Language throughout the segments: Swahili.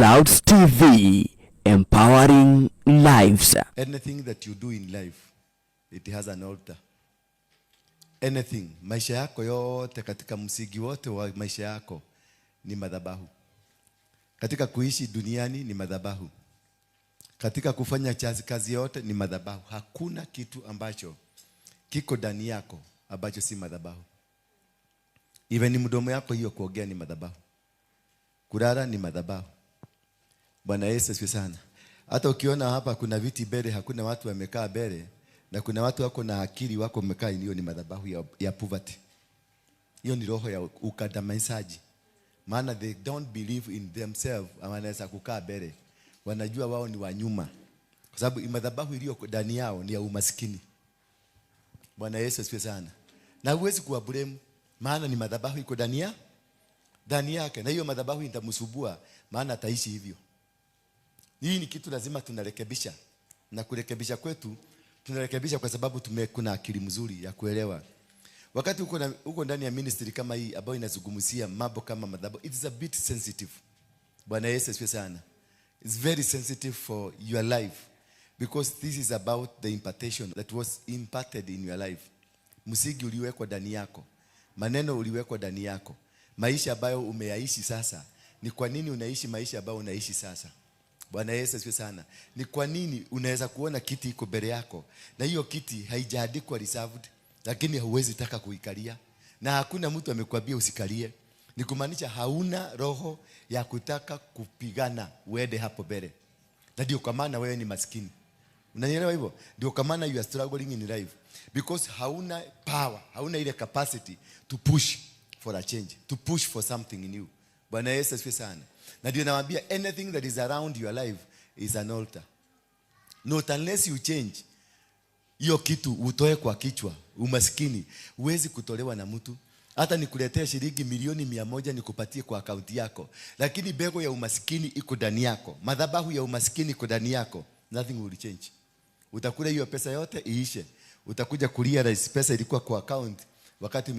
Clouds TV, empowering lives. Anything that you do in life, it has an altar. Anything, maisha yako yote, katika msingi wote wa maisha yako ni madhabahu. Katika kuishi duniani ni madhabahu. Katika kufanya kazi yote ni madhabahu. Hakuna kitu ambacho kiko ndani yako ambacho si madhabahu. Even ni mdomo yako hiyo kuongea ni madhabahu. Kulala ni madhabahu. Bwana Yesu asifiwe sana. Hata ukiona hapa kuna viti mbele, hakuna watu wamekaa mbele, na kuna watu wako na akili wako wamekaa, hiyo ni madhabahu ya poverty. Hiyo ni roho ya ukandamizaji. Maana they don't believe in themselves, wanaweza kukaa mbele. Wanajua wao ni wanyuma. Kwa sababu madhabahu iliyo ndani yao ni ya umaskini. Bwana Yesu asifiwe sana. Na huwezi kuwablame, maana ni madhabahu iko ndani yake, na hiyo madhabahu itamsubua, maana ataishi hivyo. Hii ni kitu lazima tunarekebisha. Na kurekebisha kwetu tunarekebisha kwa sababu kuna akili mzuri ya kuelewa. Wakati uko ndani ya ministry kama hii ambayo inazungumzia mambo kama madhabahu, it is a bit sensitive. Bwana Yesu asifiwe sana. It's very sensitive for your life, because this is about the impartation that was imparted in your life. Msingi uliwekwa ndani yako, maneno uliwekwa ndani yako, maisha ambayo umeyaishi sasa. Ni kwa nini unaishi maisha ambayo unaishi sasa? Bwana Yesu asifiwe sana. Ni kwa nini unaweza kuona kiti iko mbele yako, na hiyo kiti haijaandikwa reserved, lakini huwezi taka kuikalia, na hakuna mtu amekwambia usikalie? Ni kumaanisha hauna roho ya kutaka kupigana uende hapo mbele. Na ndio kwa maana wewe ni maskini. Unanielewa hivyo? Ndio kwa maana you are struggling in life, because hauna power, hauna ile capacity to push for a change, to push for something new. Bwana Yesu asifiwe sana. Na ndio nawaambia, anything that is around your life is an altar. Not unless you change. Hiyo kitu utoe kwa kichwa. Umaskini huwezi kutolewa na mtu. Hata nikuletee shilingi milioni 100 nikupatie kwa akaunti yako, lakini bego ya umaskini iko ndani yako, madhabahu ya umaskini iko ndani yako, nothing will change. Utakula hiyo pesa yote iishe. Utakuja kulia rais, pesa ilikuwa kwa account wakati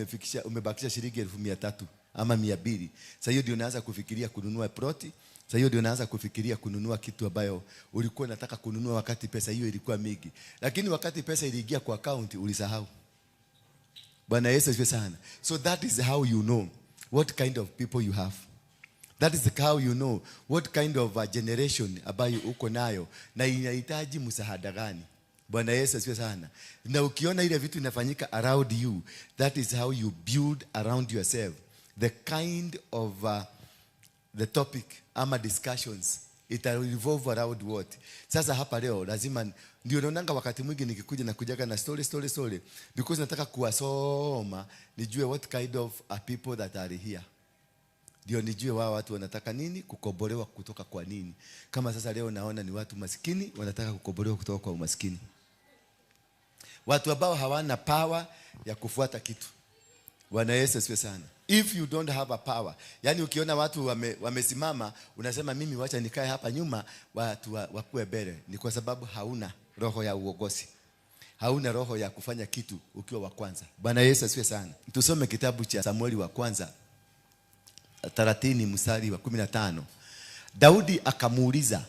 umebakisha shilingi 1300 ama 200. Sasa hiyo ndio unaanza kufikiria kununua ploti. Sasa hiyo ndio unaanza kufikiria kununua kitu ambayo ulikuwa unataka kununua wakati pesa hiyo ilikuwa mingi. Lakini wakati pesa iliingia kwa account ulisahau. Bwana Yesu asifiwe sana. So that is how you know what kind of people you have. That is how you know what kind of a generation ambayo uko nayo, na inahitaji msaada gani. Bwana Yesu asifiwe sana. Na ukiona ile vitu inafanyika around you, that is how you build around yourself the kind of the topic ama discussions. It will revolve around what. Sasa hapa leo lazima ndio naonanga wakati mwingi nikikuja na kujaga na story, because nataka kuwasoma nijue what kind of people that are here. Ndio nijue wao watu wanataka nini, kukombolewa kutoka kwa nini. Kama sasa leo naona ni watu maskini wanataka kukombolewa kutoka kwa umaskini. Watu ambao hawana power ya kufuata kitu. Bwana Yesu asifiwe sana. If you don't have a power, yani ukiona watu wamesimama, unasema mimi wacha nikae hapa nyuma, watu wakue mbele, ni kwa sababu hauna roho ya uongozi. Hauna roho ya kufanya kitu ukiwa wa kwanza. Bwana Yesu asifiwe sana. Tusome kitabu cha Samueli wa kwanza 30 mstari wa 15. Daudi akamuuliza,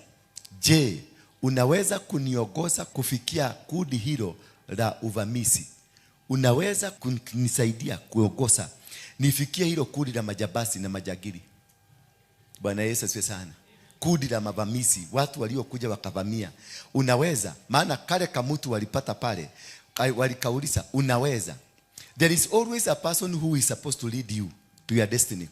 "Je, unaweza kuniongoza kufikia kundi hilo la uvamizi? Unaweza kunisaidia kuongoza nifikie hilo kundi la majabasi na majagiri?" Bwana Yesu asifiwe sana. Kundi la mavamizi, watu waliokuja wakavamia. Unaweza, maana kale kama mtu walipata pale, walikauliza unaweza. There is always a person who is supposed to lead you to your destiny.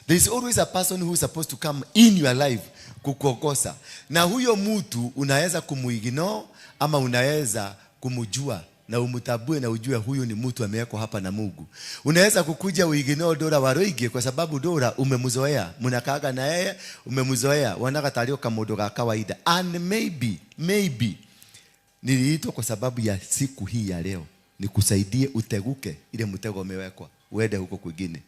There is always a person who is supposed to come in your life kukuongoza. Na huyo mtu unaweza kumuignore ama unaweza kumujua na umutambue na ujue huyu ni mtu amewekwa hapa na Mungu. Unaweza kukuja uignore Ndura Waruinge kwa sababu Ndura umemzoea, mnakaaga na yeye, umemzoea, wanaka talio kama mdogo wa kawaida. And maybe niliitwa kwa sababu ya siku hii ya leo nikusaidie uteguke ile mtego umewekwa uende huko kwingine.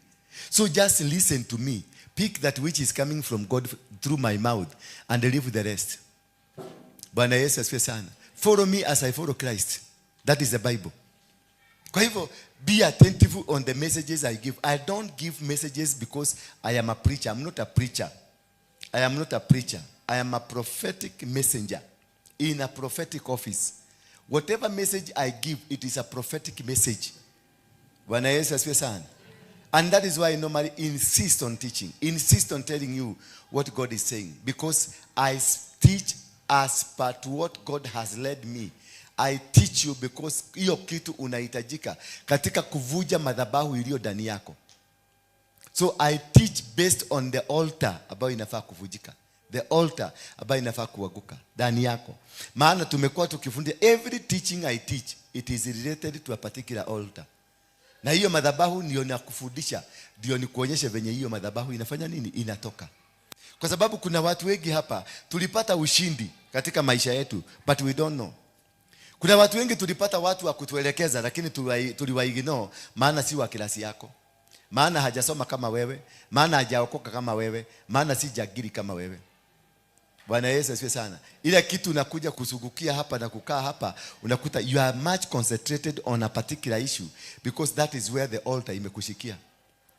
So just listen to me. Pick that which is coming from God through my mouth and leave the rest. Bwana Yesu asifiwe sana. Follow me as I follow Christ. That is the Bible. Kwa hivyo, be attentive on the messages I give. I don't give messages because I am a preacher. I'm not a preacher. I am not a preacher. I am a prophetic messenger in a prophetic office. Whatever message I give, it is a prophetic message. Bwana Yesu asifiwe sana. And that is why I normally insist on teaching. Insist on telling you what God is saying. Because I teach as per to what God has led me. I teach you because hiyo kitu unahitajika katika kuvuja madhabahu iliyo ndani yako. So I teach based on the altar ambayo inafaa kuvujika. The altar ambayo inafaa kuanguka ndani yako. Maana tumekuwa tukifundisha, every teaching I teach, it is related to a particular altar. Na hiyo madhabahu ndio nakufundisha, ndio nikuonyeshe venye hiyo madhabahu inafanya nini, inatoka. Kwa sababu kuna watu wengi hapa tulipata ushindi katika maisha yetu, but we don't know. Kuna watu wengi tulipata watu wa kutuelekeza, lakini tuliwaignore, maana si wa kilasi yako, maana hajasoma kama wewe, maana hajaokoka kama wewe, maana si jagiri kama wewe. Bwana Yesu asifiwe sana. Ile kitu unakuja kusugukia hapa na kukaa hapa, unakuta you are much concentrated on a particular issue because that is where the altar imekushikia.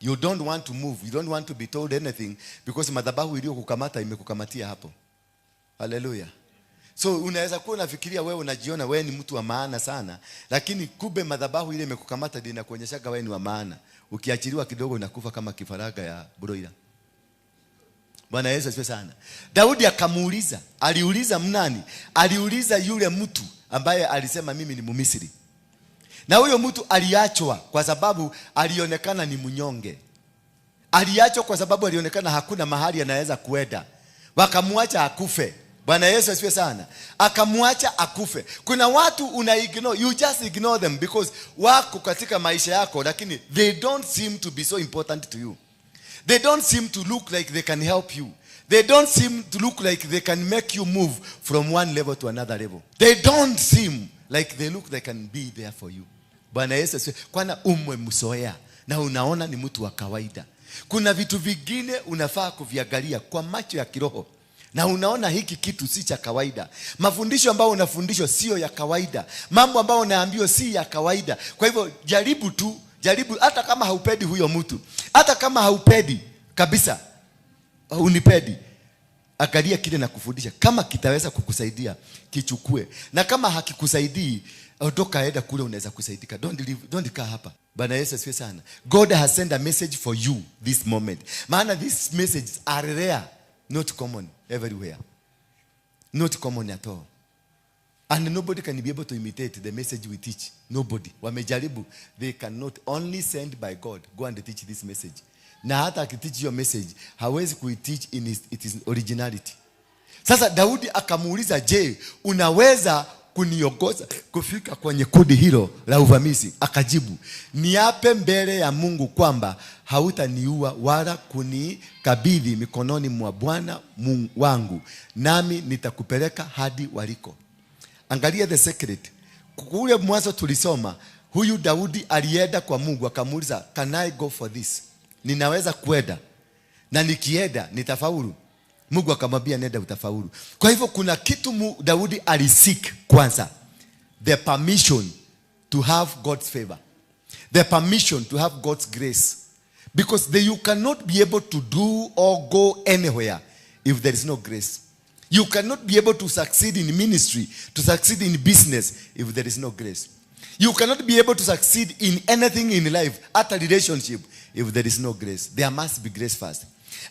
You don't want to move, you don't want to be told anything because madhabahu iliyo kukamata imekukamatia hapo. Hallelujah. So unaweza kuwa unafikiria wewe unajiona wewe ni mtu wa maana sana, lakini kumbe madhabahu ile imekukamata ndio inakuonyeshaga wewe ni wa maana. Ukiachiliwa kidogo unakufa kama kifaraga ya broiler. Bwana Yesu asifiwe sana. Daudi akamuuliza, aliuliza mnani? Aliuliza yule mtu ambaye alisema mimi ni Mmisri. Na huyo mtu aliachwa kwa sababu alionekana ni mnyonge. Aliachwa kwa sababu alionekana hakuna mahali anaweza kuenda. Wakamwacha akufe. Bwana Yesu asifiwe sana. Akamwacha akufe. Kuna watu unaignore, you just ignore them because wako katika maisha yako lakini they don't seem to be so important to you. They don't seem to look like they can help you. They don't seem to look like they can make you move from one level to another level. They don't seem like they look they can be there for you. Bwana Yesu asifiwe. Kwana umemzoea na unaona ni mtu wa kawaida. Kuna vitu vingine unafaa kuviangalia kwa macho ya kiroho. Na unaona hiki kitu si cha kawaida. Mafundisho ambayo unafundishwa sio ya kawaida. Mambo ambayo unaambiwa si ya kawaida. Kwa hivyo jaribu hata kama haupedi huyo mtu. Hata kama haupedi kabisa, unipedi, angalia kile na kufundisha. Kama kitaweza kukusaidia, kichukue. Na kama hakikusaidii, ondoka aenda kule unaweza kusaidika. Don't kaa hapa. Bwana Yesu asifiwe sana. God has sent a message for you this moment. Maana these messages are rare, not common everywhere. Not common at all. And nobody can be able to imitate the message we teach. Nobody. Wamejaribu. They cannot, only sent by God. Go and teach this message. Na hata akiteach your message, hawezi kuiteach in its originality. Sasa Daudi akamuuliza, je, unaweza kuniongoza kufika kwenye kundi hilo la uvamizi? Akajibu, niape mbele ya Mungu kwamba hautaniua wala kunikabidhi mikononi mwa Bwana Mungu wangu, nami nitakupeleka hadi waliko. Angalia the secret. Kule mwanzo tulisoma, huyu Daudi alienda kwa Mungu akamuuliza, can I go for this? Ninaweza kwenda na nikienda nitafaulu? Mungu akamwambia nenda utafaulu. Kwa hivyo kuna kitu Daudi alisik kwanza, the permission to have God's favor, the permission to have God's grace, because you cannot be able to do or go anywhere if there is no grace. You cannot be able to succeed in ministry, to succeed in business if there is no grace. You cannot be able to succeed in anything in life, at a relationship, if there is no grace. There must be grace first.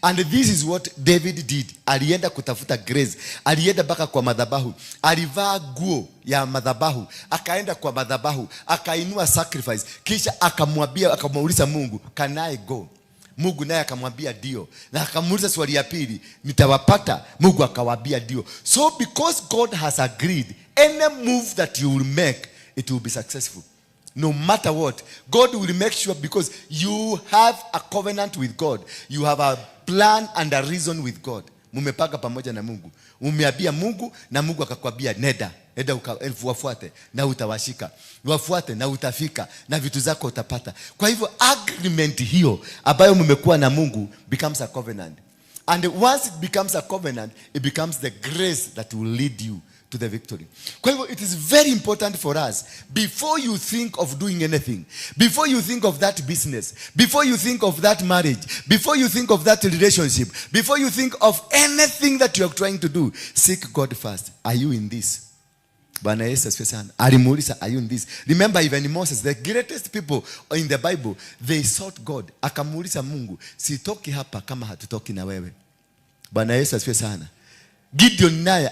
And this is what David did. Alienda kutafuta grace. Alienda baka kwa madhabahu. Alivaa nguo ya madhabahu. Akaenda kwa madhabahu. Akainua sacrifice. Kisha akamuuliza Mungu, can I go? Mungu naye akamwambia ndio. Na akamuuliza swali ya pili, nitawapata? Mungu akawaambia ndio. So because God has agreed, any move that you will make, it will be successful. No matter what, God will make sure, because you have a covenant with God. You have a plan and a reason with God. Mumepanga pamoja na Mungu. Umeambia Mungu na Mungu akakwambia nenda wafuate na utawashika. Wafuate na utafika na vitu zako utapata. Kwa hivyo agreement hiyo ambayo mmekuwa na Mungu becomes a covenant. And once it becomes a covenant, it becomes the grace that will lead you to the victory. Kwa hivyo, it is very important for us, before you think of doing anything, before you think of that business, before you think of that marriage, before you think of that relationship, before you think of anything that you are trying to do, seek God first. Are you in this? Bwana Yesu asifiwe sana. Alimuuliza, are you in this? Remember, even Moses, the greatest people in the Bible, they sought God. Akamuuliza Mungu, sitoki hapa kama hatutoki na wewe. Bwana Yesu asifiwe sana. Gideon naye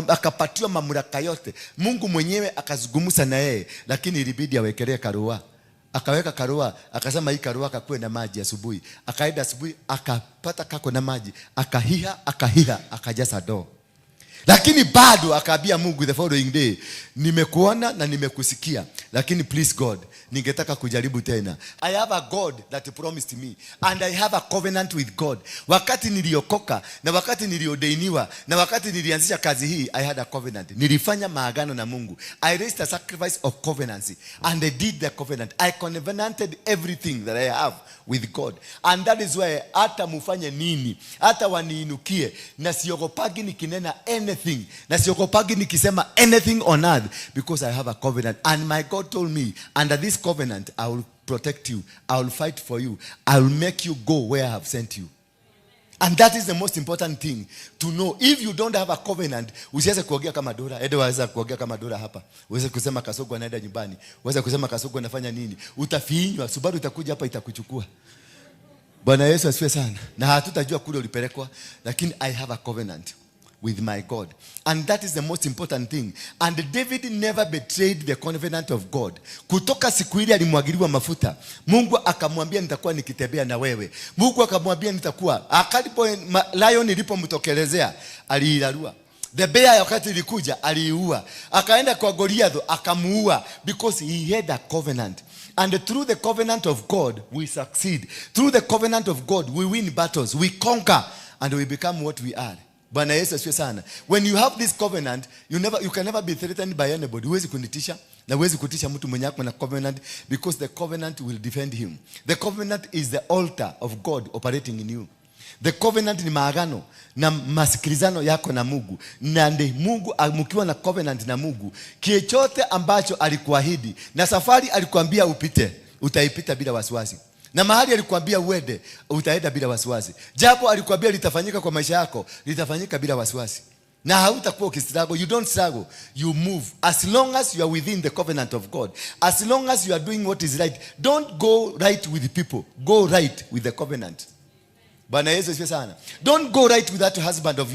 akapatiwa mamlaka yote. Mungu mwenyewe akazungumza na yeye, lakini ilibidi awekelee karua. Akaweka karua, akasema hii karua kakue na maji asubuhi. Akaenda asubuhi, akapata kako na maji, akahiha, akajaza ndoo. Lakini bado akaambia Mungu the following day, nimekuona na nimekusikia, lakini please God, ningetaka kujaribu tena. I have a God that promised me, and I have a covenant with God. Wakati niliokoka na wakati niliodainiwa na wakati nilianzisha kazi hii, I had a covenant. Nilifanya maagano na Mungu. I raised a sacrifice of covenancy, and I did the covenant. I covenanted everything that I have with God, and that is why hata mufanye nini, hata waniinukie, na siogopagi nikinena anything, na siogopagi nikisema anything on earth, because I have a covenant. And my God told me, under this covenant, I will protect you, I will fight for you, I will make you go where I have sent you. And that is the most important thing to know. If you don't have a covenant, usiweze kuongea kama Ndura. Edo waweza kuongea kama Ndura hapa. Uweze kusema Kasongo anaenda nyumbani. Uweze kusema Kasongo anafanya nini. Utafiinywa, Subaru itakuja hapa itakuchukua. Bwana Yesu asifiwe sana. Na hatutajua kule ulipelekwa, lakini I have a covenant with my God. And that is the most important thing. And David never betrayed the covenant of God. Kutoka siku ile alimwagiliwa mafuta, Mungu akamwambia nitakuwa nikitembea na wewe. Mungu akamwambia nitakuwa. Akalipo lion ilipomtokelezea, aliilarua. The bear wakati ilikuja, aliiua. Akaenda kwa Goliath, akamuua, because he had a covenant. And through the covenant of God, we succeed. Through the covenant of God, we win battles, we conquer, and we become what we are. Bwana Yesu asifiwe sana. When you have this covenant, you can never be threatened by anybody. Huwezi kunitisha, na huwezi kutisha mtu mwenye ako na covenant, because the covenant will defend him. The covenant is the altar of God operating in you. The covenant ni maagano na masikilizano yako na Mungu. Na ndi Mungu, mkiwa na covenant na Mungu, kichochote ambacho alikuahidi, na safari alikuambia upite, utaipita bila wasiwasi. Na mahali alikuambia uende, utaenda bila wasiwasi. Japo alikuambia litafanyika kwa maisha yako, litafanyika bila wasiwasi. Na hautakuwa ukistruggle. You don't struggle, you move. As long as you are within the covenant of God, as long as you are doing what is right, don't go right with people, go right with the covenant. Bwana Yesu asifiwe sana. Don't go right with that husband of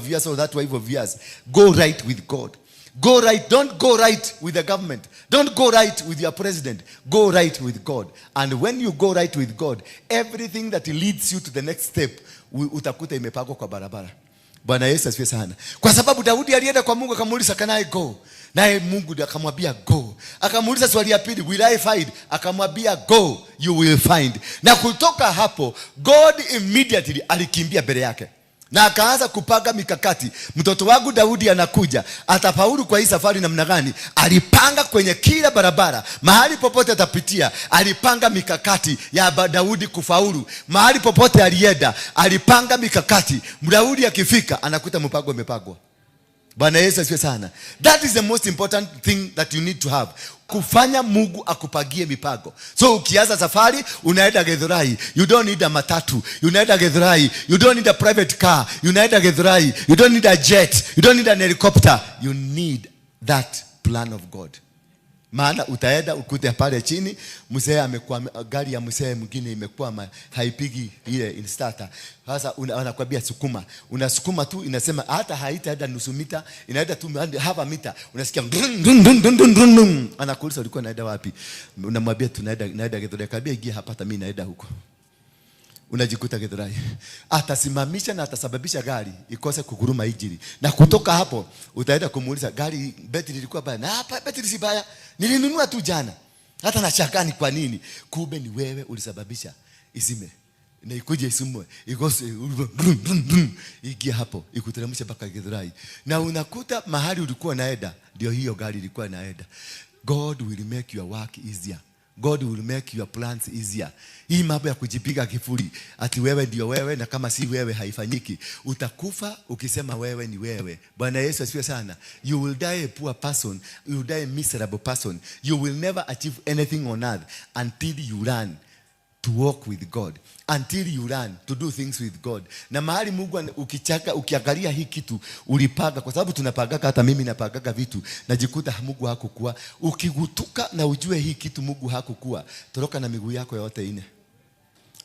yours or that wife of yours. Go right with God. Go right. Don't go right with the government. Don't go right with your president. Go right with God. And when you go right with God, everything that leads you to the next step, utakuta imepangwa kwa barabara. Bwana Yesu asifiwe sana. Kwa sababu Daudi alienda kwa Mungu akamuuliza, can I go? Naye Mungu akamwambia go. Akamuuliza swali ya pili, will I find? Akamwambia go, you will find. Na kutoka hapo, God immediately alikimbia mbele yake. Na akaanza kupanga mikakati. Mtoto wangu Daudi anakuja, atafaulu kwa hii safari namna gani? Alipanga kwenye kila barabara, mahali popote atapitia, alipanga mikakati ya Daudi kufaulu. Mahali popote alienda, alipanga mikakati. Daudi akifika, anakuta mpango umepangwa. Bwana Yesu asifiwe sana. That is the most important thing that you need to have. Kufanya Mungu akupagie mipango. So ukianza safari, unaenda Githurai, you don't need a matatu. Unaenda Githurai, you don't need a private car. Unaenda Githurai, you don't need a jet, you don't need an helicopter. You need that plan of God. Maana utaenda ukute pale chini, mzee amekuwa, gari ya mzee mwingine imekuwa haipigi ile instarter. Sasa anakuambia sukuma. Unasukuma tu, inasema hata haitaenda nusu mita, inaenda tu half a meter. Unasikia anakuuliza ulikuwa unaenda wapi? Unamwambia tunaenda Githurai. Kabia ingia hapa, hata mimi naenda huko. Unajikuta Githurai. Atasimamisha na atasababisha gari ikose kuguruma injili. Na kutoka hapo utaenda kumuuliza, gari betri ilikuwa baya? Na hapa betri si baya, nilinunua tu jana. Hata nachakani kwa nini? Kumbe ni wewe ulisababisha izime. Na ikuje isumwe, ikose igia hapo, ikuteremsha mpaka Githurai. Na unakuta mahali ulikuwa naenda ndio hiyo gari ilikuwa naenda. God will make your work easier God will make your plans easier. Hii mambo ya kujipiga kifuri ati wewe ndio wewe na kama si wewe haifanyiki. Utakufa ukisema wewe ni wewe. Bwana Yesu asifiwe sana. You will die a poor person. You will die a miserable person. You will never achieve anything on earth until you learn to walk with God, until you learn to do things with God. Na mahali Mungu ukiangalia hii kitu ulipaga, kwa sababu tunapagaga, hata mimi napagaga vitu najikuta Mungu hakukuwa. Ukigutuka na ujue hii kitu Mungu hakukuwa, toroka na miguu yako yote ine.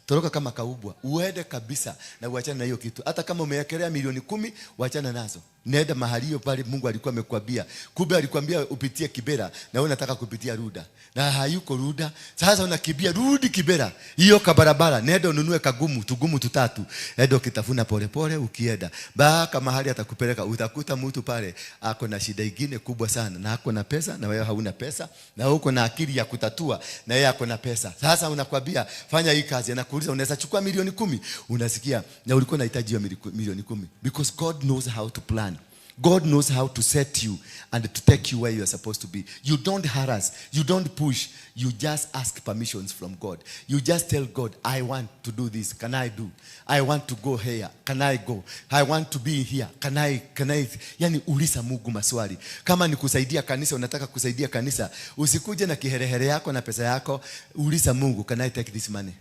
Toroka kama kaubwa, uende kabisa na uachane na hiyo kitu. Hata kama umewekelea milioni 10, uachane nazo. Nenda mahali hiyo pale Mungu alikuwa amekwambia. Kumbe alikwambia upitie Kibera na wewe unataka kupitia Ruda. Na hayuko Ruda. Sasa unakimbia rudi Kibera. Hiyo kabarabara, nenda ununue tugumu tutatu. Nenda ukitafuna pole pole ukienda. Baka mahali atakupeleka utakuta mtu pale ako na shida nyingine kubwa sana na ako na pesa na wewe hauna pesa na uko na akili ya kutatua na yeye ako na pesa. Sasa unakwambia fanya hii kazi, anakuuliza unaweza chukua milioni 10, unasikia na ulikuwa unahitaji hiyo milioni 10 because God knows how to plan. God knows how to set you and to take you where you are supposed to be. You don't harass, you don't push, you just ask permissions from God. You just tell God, I want to do this, can I do? I want to go here, can I go? I want to be here, can I? Yani uliza Mungu maswali. Kama ni kusaidia kanisa, unataka kusaidia kanisa, usikuje na kiherehere yako na pesa yako, uliza Mungu, can I take this money?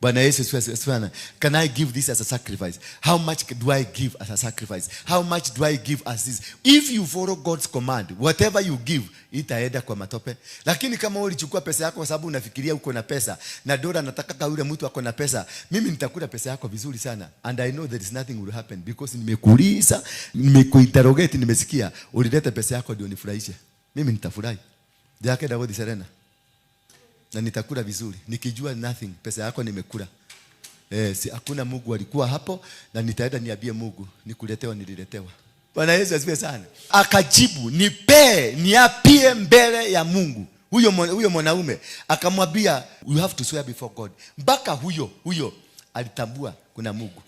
Bwana Yesu asifiwe. Can I give this as a sacrifice? How much do I give as a sacrifice? How much do I give as this? If you follow God's command, whatever you give, itaenda kwa matope. Lakini kama ulichukua pesa yako kwa sababu unafikiria uko na pesa, na Ndura nataka yule mtu ako na pesa, mimi nitakula pesa yako vizuri sana. And I know there is nothing will happen because nimekuuliza, nimekuinterrogate, nimesikia ulileta pesa yako ndio nifurahishe. Mimi nitafurahi. Jake Daudi Serena. Na nitakula vizuri nikijua nothing, pesa yako nimekula. Si hakuna Mungu alikuwa hapo, na nitaenda niambie Mungu nikuletewa nililetewa. Bwana Yesu asifiwe sana. Akajibu, niapie mbele ya Mungu. Huyo mwanaume akamwambia you have to swear before God. Mpaka huyo alitambua kuna Mungu.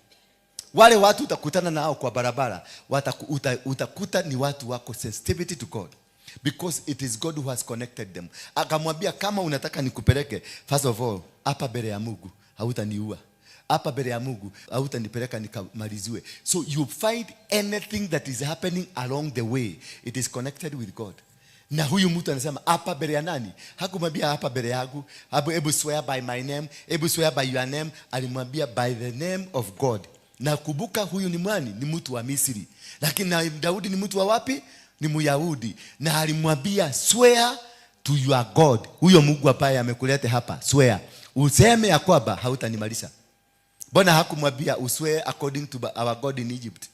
Wale watu utakutana nao kwa barabara, utakuta ni watu wako sensitivity to God. Because it is God who has connected them. Akamwambia kama unataka nikupeleke, first of all, hapa mbele ya Mungu hautaniua. Hapa mbele ya Mungu hautanipeleka nikamalizwe. So you find anything that is happening along the way, it is connected with God. Na huyu mtu anasema hapa mbele ya nani? Hakumwambia hapa mbele yangu, hebu swear by my name, hebu swear by your name. Alimwambia by the name of God. Na kubuka huyu ni mwani, ni mtu wa Misri. Lakini na Daudi ni mtu wa wapi? Ni Myahudi. Na alimwambia swear to your God. Huyo Mungu ambaye amekuleta hapa, swear. Useme ya kwamba hautanimaliza. Mbona hakumwambia uswear according to our God in Egypt?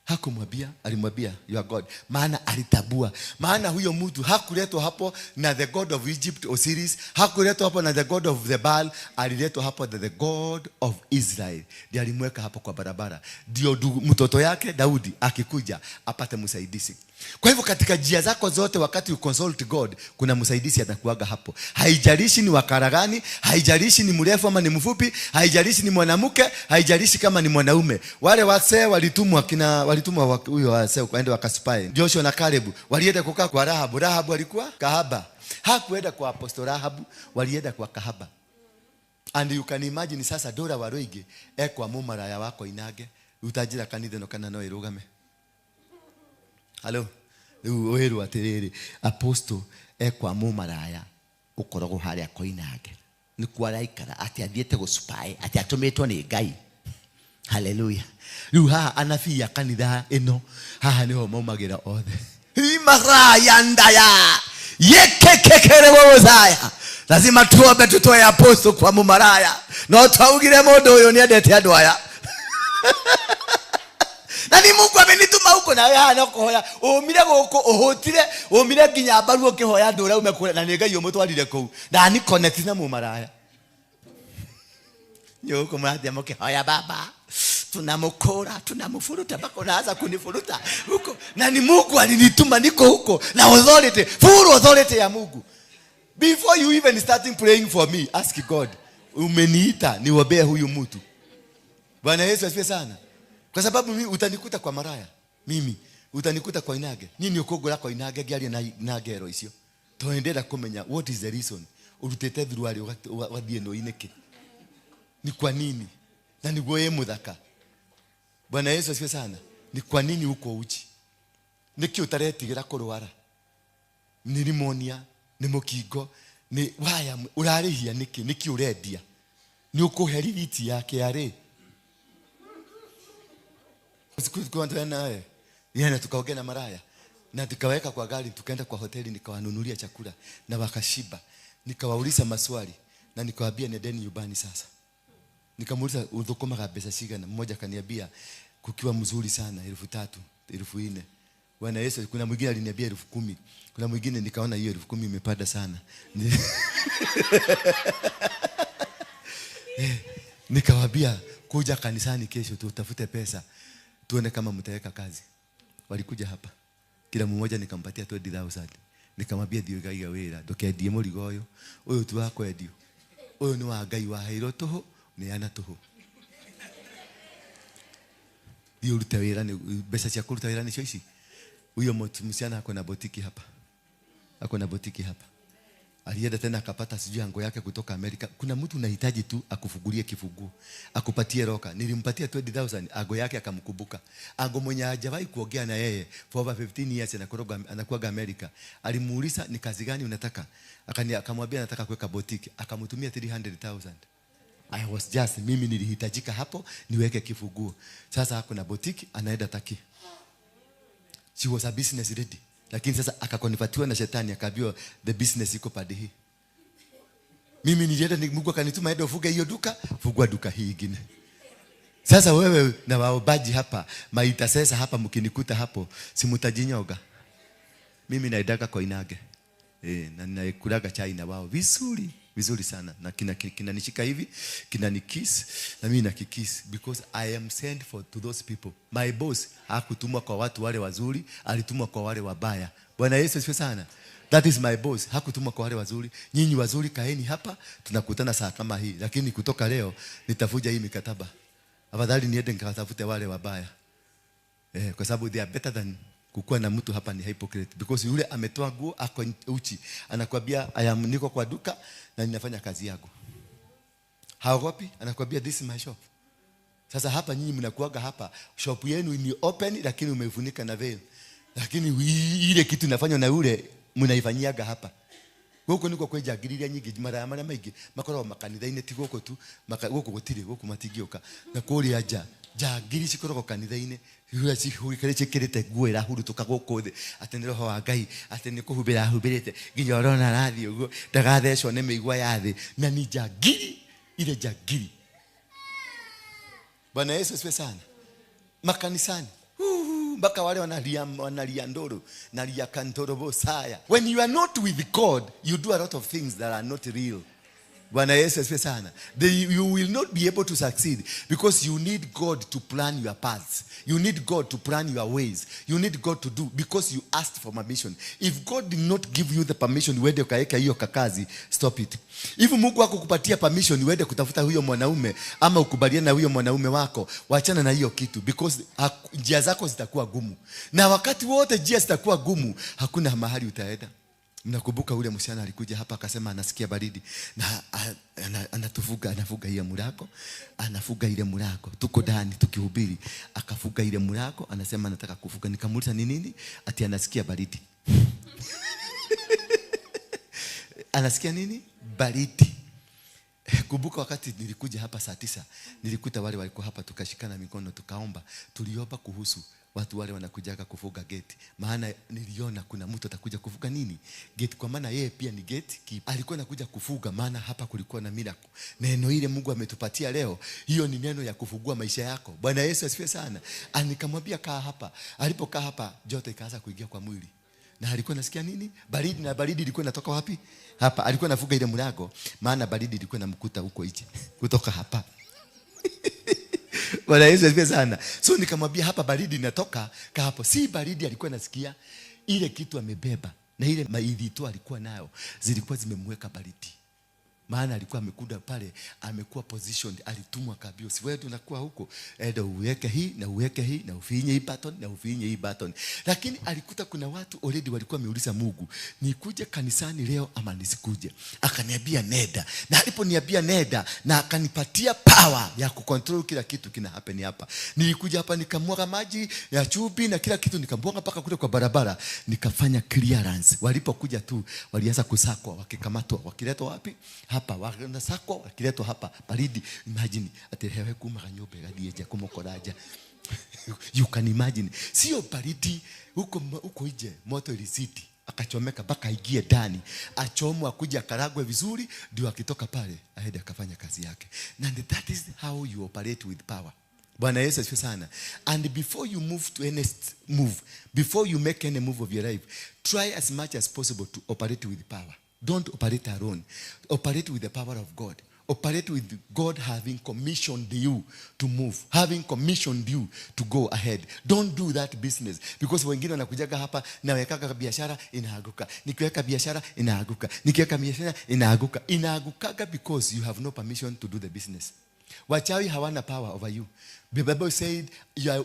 Hakumwambia, alimwambia your God. Maana alitabua. Maana huyo mtu hakuletwa hapo na the God of Egypt Osiris, hakuletwa hapo na the God of the Baal, aliletwa hapo na the God of Israel. Ndiye alimweka hapo kwa barabara. Ndio mtoto yake Daudi akikuja apate msaidizi. Kwa hivyo katika njia zako zote wakati you consult God, kuna msaidizi atakuaga hapo. Haijalishi ni wakara gani, haijalishi ni mrefu ama ni mfupi, haijalishi ni mwanamke, haijalishi kama ni mwanaume. Wale wasee walitumwa huyo wasee kaenda wakasipae. Joshua na Caleb walienda kukaa kwa Rahabu. Rahabu alikuwa kahaba. Hakuenda kwa Apostle Rahabu, walienda kwa kahaba. And you can imagine sasa Ndura Waruinge ekwa mumaraya wako inage, utajira kanitha no kana no irugame. Hello. Uheru atiriri Apostle ekwa mumaraya ukorogo haria koinage. Ni kwaraikara ati athiete gusupai ati atumetwo ni Ngai. Hallelujah. Ruha anafia kanitha eno haha niho maumagira othe. Maraya ndaya yekekekere wozaya. Lazima tuombe tutoe Apostle kwa mumaraya. No taugire mundu uyu ni endete andu aya. Na ni Mungu amenituma huko na wewe hana kuhoya. Umire guko uhotire, umire nginya mbaru ukihoya Ndura umekura na ni Ngai umutwarire kou. Na ni connect na mumaraya. Nyoko mwathia mukihoya baba. Tunamukora, tunamufuruta bako naanza kunifuruta huko. Na ni Mungu alinituma niko huko na authority, full authority ya Mungu. Before you even starting praying for me, ask God, umeniita niwaombee huyu mtu. Bwana Yesu asifiwe sana. Kwa sababu mimi utanikuta kwa maraya. Mimi utanikuta kwa inage. Nini ukogora kwa inage giari na inage ero icio. Toendera kumenya what is the reason urutete thuruari wathie no ineke. Ni kwa nini? Na ni goye muthaka. Bwana Yesu asifiwe sana. Ni kwa nini uko uchi? Niki utaretigira kurwara? Ni pneumonia, ni mukingo, ni waya urarihia niki urendia? Ni ukuheri riti yake yare. Siku tukaenda naye. Yeye tukaongea na maraya. Na tukaweka kwa gari tukaenda kwa hoteli nikawanunulia chakula na wakashiba. Nikawauliza maswali na nikawaambia nendeni nyumbani sasa. Nikamuuliza udhokoma pesa shigana, mmoja kaniambia kukiwa mzuri sana 3,000, 4,000. Bwana Yesu, kuna mwingine aliniambia 10,000. Kuna mwingine nikaona hiyo 10,000 imepanda sana. Nikawaambia kuja kanisani kesho tutafute pesa. Tuone kama mtaweka kazi. Walikuja hapa. Kila mmoja nikampatia 20,000. Nikamwambia dio gai wera, ndokendie murigo uyu. Uyu tu wako endio. Uyu ni wa Ngai wa heiro toho, ni ana toho. Dio ruta wera ni pesa cia kuruta wera ni cio ici. Huyo msichana ako na botiki hapa. Ako na botiki hapa. Alienda tena akapata sijui ango yake kutoka Amerika. Kuna mtu unahitaji tu akufungulie kifunguo, akupatie roka. Nilimpatia 20,000, ango yake akamkumbuka. Ango mwenye hajawahi kuongea na yeye for over 15 years anakuwa Amerika. Alimuuliza ni kazi gani unataka? Akamwambia nataka kuweka boutique. Akamtumia 300,000. I was just, mimi nilihitajika hapo niweke kifunguo. Sasa ako na boutique anaenda Taki. She was a business lady. Lakini sasa akakonvertiwa na shetani akaambiwa the business iko pande hii. Mimi nilienda Mungu akanituma aende ufuge hiyo duka, fungua duka hii nyingine. Sasa wewe na waobaji hapa, maitasesa hapa mkinikuta hapo, simutajinyoga. Mimi naidaka kwa inage. Na ninakulaga chai na wao vizuri sana. Na kinanishika hivi, kinanikiss na mimi nakikiss because I am sent to those people. My boss hakutumwa kwa watu wale wazuri, alitumwa kwa wale wabaya. Bwana Yesu asifiwe sana. That is my boss. Hakutumwa kwa wale wazuri. Nyinyi wazuri kaeni hapa, tunakutana saa kama hii. Lakini kutoka leo nitafuja hii mikataba. Afadhali niende nikatafute wale wabaya. Kwa sababu they are better than kukuwa na mtu hapa ni hypocrite because yule ametoa nguo ako uchi anakuambia niko kwa duka na ninafanya kazi yangu. Haogopi, anakuambia this is my shop. Sasa hapa nyinyi mnakuaga hapa shop yenu ni open lakini umeifunika na veil. Lakini ile kitu inafanywa na yule mnaifanyiaga hapa. Huko niko kweja giriria nyingi mara maigi makoro makanitha-ini ti goko tu goko gutire goko matigioka na kuri aja jagiri cikoroko kanitha-ini yura cihurikare cikirite nguo irahurutuka goko thi ati ni roho wa Ngai ati ni kuhubira hubirite nginya orona rathi uguo ndagathecwo ni migwa ya thi na ni jagiri ile jagiri. Bwana Yesu asifiwe sana. Makanisani mpaka wale wanalia ndoro na lia kantoro bosaya. When you are not with God, you do a lot of things that are not real. Bwana Yesu asifiwe sana. You will not be able to succeed because you need God to plan your paths. You need God to plan your ways. You need God to do because you asked for permission. If God did not give you the permission uende ukaeka hiyo kakazi, stop it. If Mungu akukupatia permission uende kutafuta huyo mwanaume ama ukubaliane na huyo mwanaume wako, waachana na hiyo kitu because njia zako zitakuwa gumu. Na wakati wote njia zitakuwa gumu, hakuna mahali utaenda. Mnakumbuka ule msichana alikuja hapa akasema anasikia baridi na anafuga ile mlango, anafuga ile mlango. Tuko ndani tukihubiri, akafuga ile mlango, anasema anataka kufuga. Nikamuuliza ni nini? Ati anasikia baridi. Anasikia nini? Baridi. Kumbuka wakati nilikuja hapa saa 9, nilikuta wale walikuwa hapa tukashikana mikono tukaomba, tuliomba kuhusu watu wale wanakujaga kufuga gate. Maana niliona kuna mtu atakuja kufuga nini? Gate, kwa maana yeye pia ni gate keeper. Alikuwa anakuja kufuga maana hapa kulikuwa na miracle. Neno ile Mungu ametupatia leo, hiyo ni neno ya kufungua maisha yako. Bwana Yesu asifiwe sana. Nikamwambia kaa hapa. Alipokaa hapa joto ikaanza kuingia kwa mwili. Na alikuwa nasikia nini? Baridi, na baridi ilikuwa inatoka wapi? Hapa. Alikuwa anafuga ile mlango maana baridi ilikuwa inamkuta huko nje. Kutoka hapa. Bwana Yesu asifiwe sana. So nikamwambia hapa baridi inatoka kaa hapo. Si baridi alikuwa anasikia, ile kitu amebeba na ile maidhito alikuwa nayo zilikuwa zimemweka baridi. Maana alikuwa amekuda pale, amekuwa positioned, alitumwa kabisa. Si wewe unakuwa huko, enda uweke hii na uweke hii na ufinye hii button na ufinye hii button. Lakini alikuta kuna watu already walikuwa wameuliza Mungu, nikuje kanisani leo ama nisikuje? Akaniambia nenda. Na aliponiambia nenda na akanipatia power ya kucontrol kila kitu kina happen hapa. Nilikuja hapa nikamwaga maji ya chupi na kila kitu nikamwaga mpaka kule kwa barabara, nikafanya clearance. Walipokuja tu walianza kusakwa, wakikamatwa, wakiletwa wapi? Hapa. Wanasakwa wakiletwa hapa. Baridi, imagine atehewe kumaganyobe gadieje kumokoraja. You can imagine. Sio baridi huko nje, moto ilizidi. Akachomeka mpaka aingie ndani, achomwe akuje akaragwe vizuri, ndio akitoka pale aende akafanya kazi yake. And that is how you operate with power. Bwana Yesu asifiwe sana. And before you move to any move, before you make any move of your life, try as much as possible to operate with power. Don't operate alone. Operate with the power of God. Operate with God having commissioned you to move, having commissioned you to go ahead. Don't do that business. Because wengine wanakujaga hapa na wekaka biashara inaaguka. Nikiweka biashara inaaguka. Nikiweka biashara inaaguka. Inaagukaga because you have no permission to do the business. Wachawi hawana power over you. The Bible said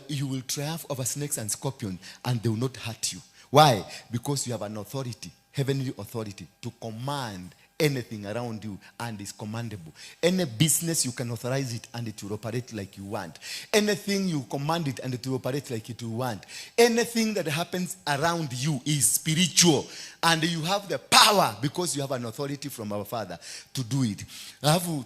you will triumph over snakes and scorpions and they will not hurt you. Why? Because you have an authority, heavenly authority, to command anything around you, and is commandable. Any business you can authorize it and it will operate like you want. Anything you command it and it will operate like it will want. Anything that happens around you is spiritual, and you have the power because you have an authority from our Father to do it.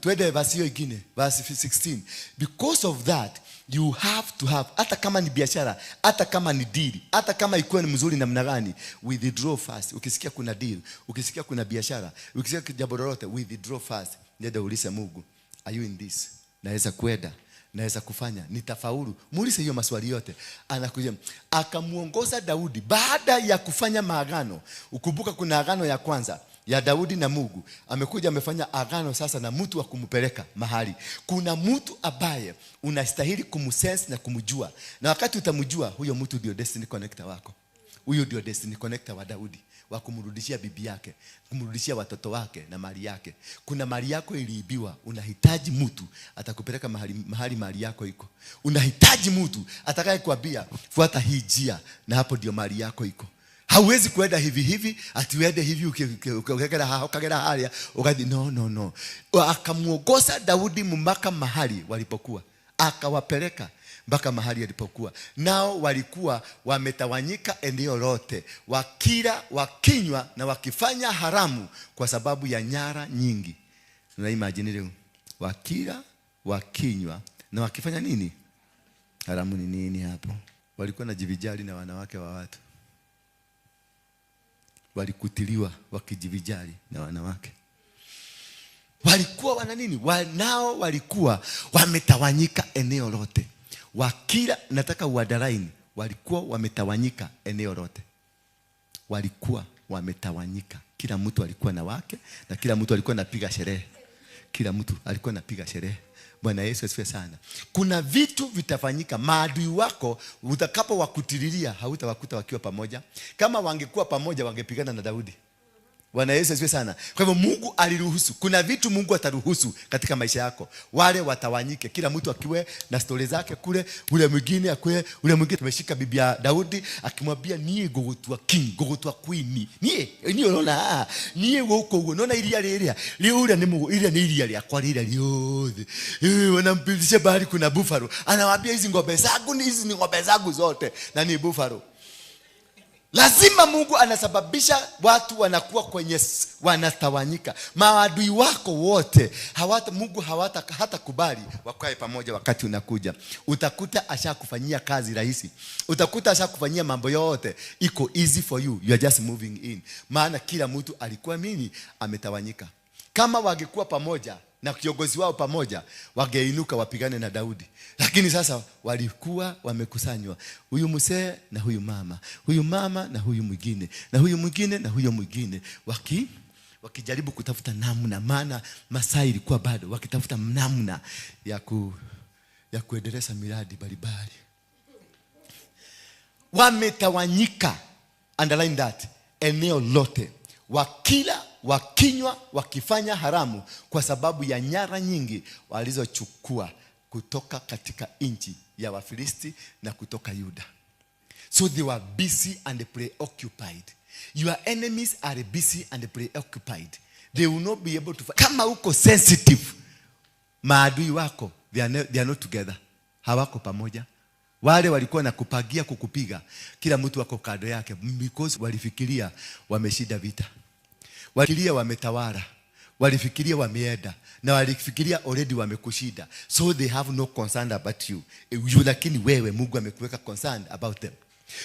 Twende verse again, verse 16. Because of that, you have to have, hata kama ni biashara, hata kama ni deal, hata kama ikuwe ni mzuri namna gani, withdraw first. Ukisikia kuna deal, ukisikia kuna biashara, ukisikia jambo lolote, withdraw first. Ndio uliza Mungu, are you in this? Naweza kwenda, naweza kufanya, nitafaulu. Muulize hiyo maswali yote. Anakuja akamuongoza Daudi baada ya kufanya maagano. Ukumbuka kuna agano ya kwanza ya Daudi na Mungu. Amekuja amefanya agano sasa na mtu wa kumpeleka mahali. Kuna mtu ambaye unastahili kumsense na kumjua. Na wakati utamjua, huyo mtu ndio destiny connector wako. Huyo ndio destiny connector wa Daudi, wa kumrudishia bibi yake, kumrudishia watoto wake na mali yake. Kuna mali yako iliibiwa, unahitaji mtu atakupeleka mahali mali yako iko. Unahitaji mtu atakayekwambia fuata hii njia, na hapo ndio mali yako iko. Hauwezi kwenda hivi ati uende hivi ukagera halia ukadi no. Akamuongoza Daudi mpaka mahali walipokuwa, akawapeleka mpaka mahali walipokuwa. Nao walikuwa wametawanyika eneo lote, wakila, wakinywa na wakifanya haramu kwa sababu ya nyara nyingi. Una imagine leo, wakila, wakinywa na wakifanya nini? Haramu ni nini hapo? Walikuwa na jivijali na wanawake wa watu. Walikutiliwa wakijivijali na wanawake. Walikuwa wana nini? Nao walikuwa wametawanyika eneo lote. Wakila, nataka uadaraini, walikuwa wametawanyika eneo lote. Walikuwa wametawanyika. Kila mtu alikuwa na wake, na kila mtu alikuwa anapiga sherehe. Kila mtu alikuwa anapiga sherehe. Bwana Yesu asifiwe sana. Kuna vitu vitafanyika, maadui wako utakapo wakutililia, hautawakuta wakiwa pamoja. Kama wangekuwa pamoja wangepigana na Daudi. Bwana Yesu asifiwe sana. Kwa hivyo Mungu aliruhusu. Kuna vitu Mungu ataruhusu katika maisha yako. Wale watawanyike, kila mtu akiwe na story zake kule, ule mwingine akwe, ule mwingine tumeshika bibi ya Daudi akimwambia niye gogotwa king, gogotwa queen. Niye unaona niye huko unaona ilia ule ni Mungu, ile ni ilia kwa ile liodhe. Wanampilisha bahari kuna buffalo. Anawaambia hizi ngombe zangu ni hizi, ni ngombe zangu zote na ni buffalo. Lazima Mungu anasababisha watu wanakuwa kwenye wanatawanyika. Maadui wako wote Mungu hata kubali wakae pamoja wakati unakuja. Utakuta ashakufanyia kazi rahisi. Utakuta ashakufanyia mambo yote iko easy for you. You are just moving in. Maana kila mtu alikuwa ametawanyika. Kama wangekuwa pamoja na kiongozi wao pamoja, wangeinuka wapigane na Daudi. Lakini sasa walikuwa wamekusanywa, huyu mzee na huyu mama, huyu mama na huyu mwingine, na huyu mwingine na huyu mwingine, wakijaribu kutafuta namna, maana masaa ilikuwa bado, wakitafuta namna ya kuendeleza miradi mbalimbali. Wametawanyika, underline that, eneo lote, wakila, wakinywa wakifanya haramu kwa sababu ya nyara nyingi walizochukua kutoka katika nchi ya Wafilisti na kutoka Yuda. So they were busy and preoccupied. Your enemies are busy and preoccupied. They will not be able to fight. Kama uko sensitive, maadui wako they are not together. Hawako pamoja. Wale walikuwa na kupagia kukupiga, kila mtu wako kando yake, because walifikiria wameshinda vita. Walifikiria wametawala. Walifikiria wameenda, na walifikiria already wamekushinda. So they have no concern about you. Lakini wewe Mungu amekuweka concerned about them.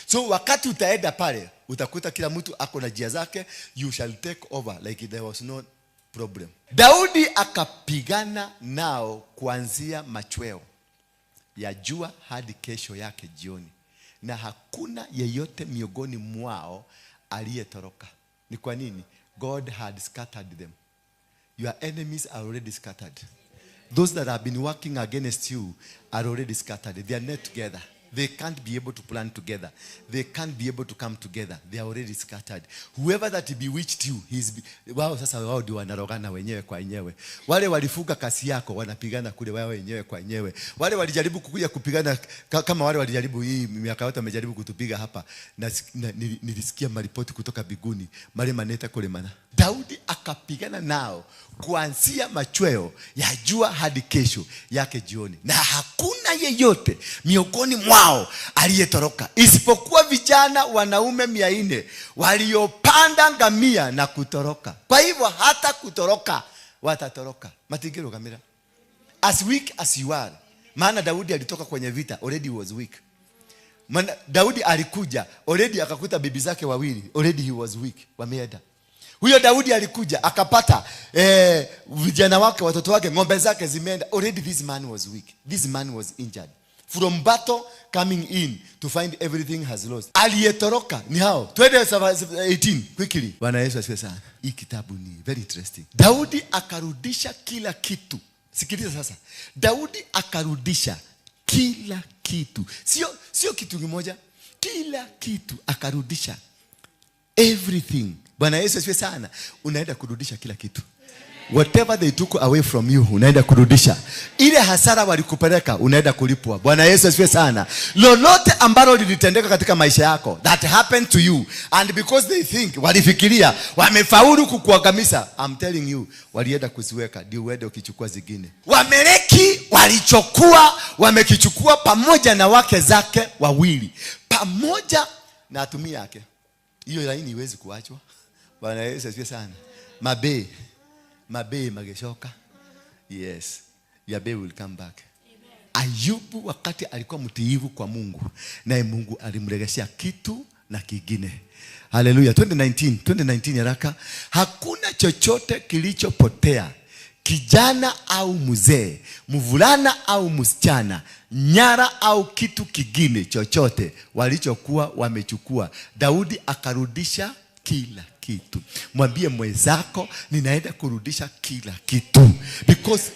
So wakati utaenda pale, utakuta kila mtu ako na njia zake, you shall take over like there was no problem. Daudi akapigana nao kuanzia machweo ya jua hadi kesho yake jioni, na hakuna yeyote miongoni mwao aliyetoroka. Ni kwa nini? God had scattered them. Your enemies are already scattered. Those that have been working against you are already scattered. They are not together. They can't be able to plan together. They can't be able to come together. They are already scattered. Whoever that bewitched you, wao sasa wao ndio wanarogana wenyewe kwa wenyewe. Wale walifuga kasi yako wanapigana kule wao wenyewe kwa wenyewe. Wale walijaribu kukuja kupigana kama wale walijaribu hii miaka yote wamejaribu kutupiga hapa, na nilisikia maripoti kutoka biguni mali maneta kule mana. Daudi akapigana nao kuanzia machweo ya jua hadi kesho yake jioni, na hakuna yeyote miongoni mwao aliyetoroka isipokuwa vijana wanaume 400 waliopanda ngamia na kutoroka. Kwa hivyo hata kutoroka watatoroka. Matigiro kamera. As weak as you are. Maana Daudi alitoka kwenye vita, already was weak. Maana Daudi alikuja, already akakuta bibi zake wawili, already he was weak. Wameenda. Huyo Daudi alikuja akapata vijana wake, watoto wake, ng'ombe zake zimeenda. Already this man was weak. This man was injured. From battle coming in to find everything has lost. Aliyetoroka ni hao. 18 quickly. Bwana Yesu asifiwe sana. Hii kitabu ni very interesting. Daudi akarudisha kila kitu. Sikiliza sasa. Daudi akarudisha kila kitu. Sio kitu kimoja. Kila kitu akarudisha. Everything. Bwana Yesu asifiwe sana. Unaenda kurudisha kila kitu. Whatever they took away from you, unaenda kurudisha. Ile hasara walikupeleka, unaenda kulipwa. Bwana Yesu asifiwe sana. Lolote ambalo lilitendeka katika maisha yako, that happened to you, and because they think, walifikiria wamefaulu kukuangamiza, I'm telling you, walienda kuziweka ndio uende ukichukua zingine. Wameleki walichukua, wamekichukua pamoja na wake zake wawili, pamoja na atumi yake. Hiyo laini iwezi kuachwa. Bwana Yesu asifiwe sana. Mabe mageshoka. Yes. Your baby will come back. Amen. Ayubu wakati alikuwa mtiivu kwa Mungu, naye Mungu alimregeshia kitu na kingine. Hallelujah. 2019 haraka. Hakuna chochote kilichopotea. Kijana au mzee, mvulana au msichana, nyara au kitu kingine chochote walichokuwa wamechukua, Daudi akarudisha kila kitu. Mwambie mwenzako, ninaenda kurudisha kila kitu. Because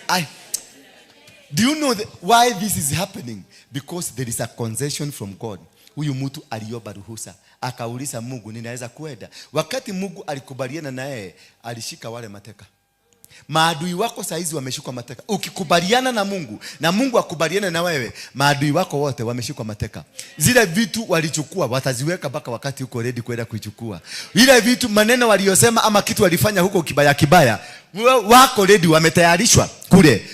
do you know why this is happening? Because there is a concession from God. Huyu mtu aliomba ruhusa, akauliza Mungu, ninaweza kwenda? Wakati Mungu alikubaliana na yeye, alishika wale mateka. Maadui wako saizi wameshikwa mateka. Ukikubaliana na Mungu, na Mungu akubaliana na wewe, maadui wako wote wameshikwa mateka. Zile vitu walichukua wataziweka mpaka wakati uko ready kwenda kuichukua. Ile vitu, maneno waliyosema ama kitu walifanya huko kibaya, wako ready, wametayarishwa kule,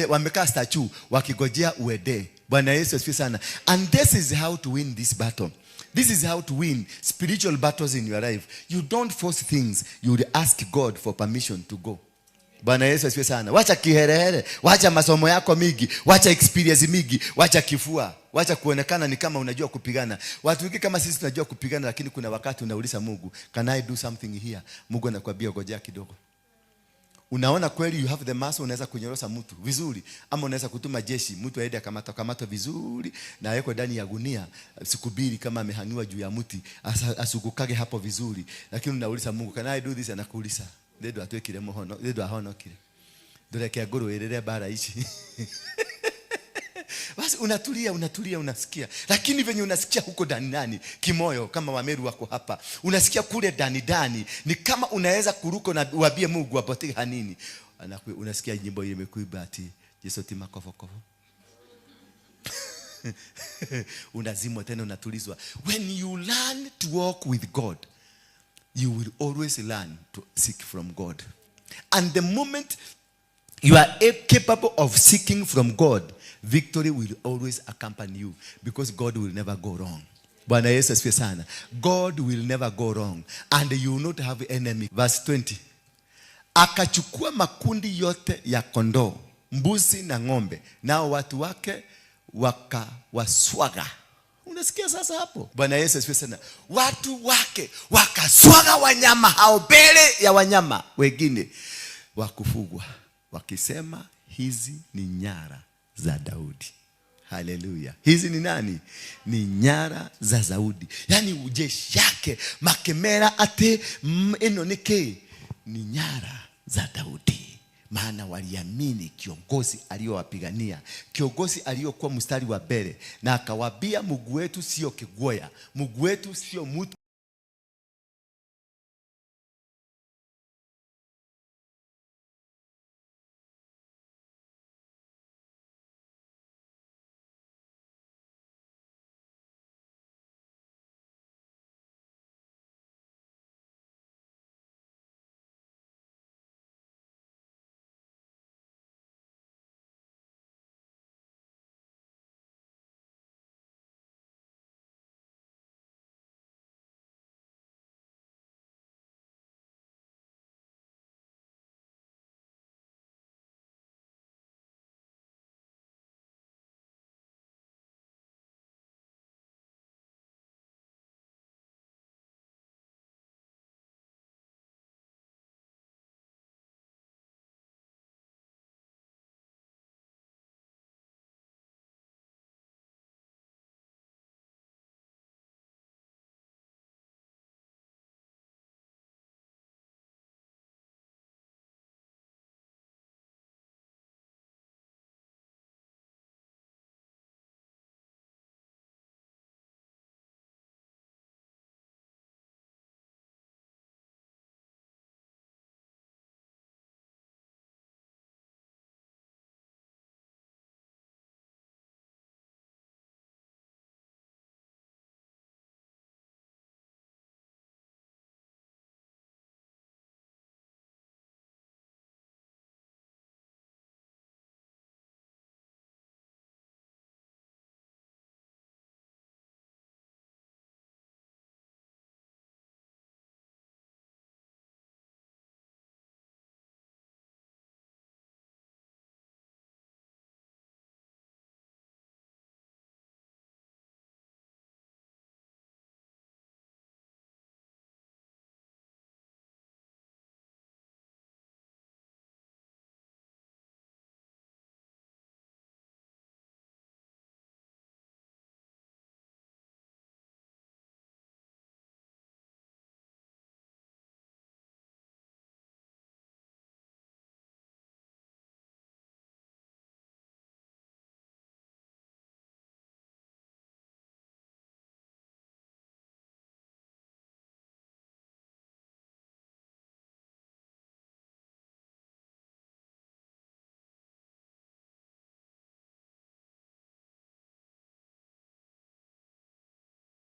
wamekaa statue wakigojea uende. Bwana Yesu asifiwe sana. And this is how to win this battle. This is how to win spiritual battles in your life. You don't force things. You will ask God for permission to go. Bwana Yesu asifiwe sana. Wacha kiherehere, wacha masomo yako mingi, wacha experience mingi, wacha kifua, wacha kuonekana ni kama unajua kupigana. Watu wengi kama sisi tunajua kupigana, lakini kuna wakati unauliza Mungu, can I do something here? Mungu anakuambia ngojea kidogo. Unaona kweli you have the muscle, unaweza kunyorosa mtu vizuri, ama unaweza kutuma jeshi mtu aende kamata vizuri na yeko ndani ya gunia, sikubiri kama amehangiwa juu ya mti, asukukage hapo vizuri. Lakini unauliza Mungu, can I do this? Anakuuliza ndedo atwekire muhono, ndedo ahono kire ndoreke agoro erere bara ici. Basi unatulia unasikia. Lakini venye unasikia huko ndani kimoyo, kama Wameru wako hapa, unasikia kule ndani ni kama unaweza kuruka na uambie Mungu apote hanini. Unasikia nyimbo ile imekuiba ati Yesu tima kofo. Unazimwa tena, unatulizwa. When you learn to walk with God, you will always learn to seek from God. And the moment you are capable of seeking from God, victory will always accompany you, because God will never go wrong. Bwana Yesu asifiwe sana. God will never go wrong, and you will not have enemy. Verse 20. Akachukua makundi yote ya kondoo, mbuzi na ng'ombe, nao watu wake wakawaswaga. Unasikia sasa hapo? Bwana Yesu asifiwe sana. Watu wake wakaswaga wanyama hao mbele ya wanyama wengine wa kufugwa, wakisema hizi ni nyara za Daudi. Haleluya. Hizi ni nani? Ni nyara za Daudi. Yani ujeshi yake makemera ate eno nike ni nyara za Daudi. Maana waliamini kiongozi aliyowapigania, kiongozi aliyokuwa mstari wa mbele, na akawaambia Mungu wetu sio kigoya, Mungu wetu sio mtu.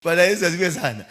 Bwana Yesu asifiwe sana.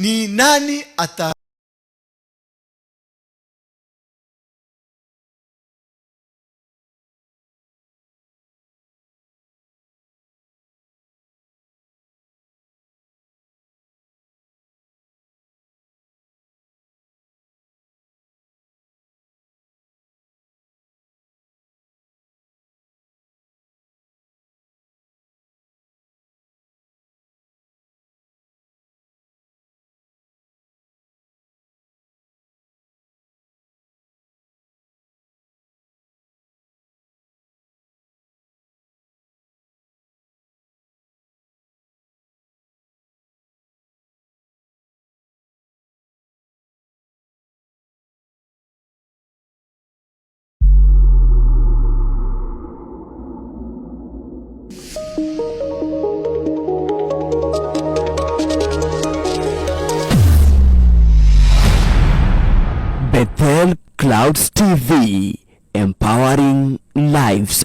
Ni nani ata Bethel Clouds TV, empowering lives.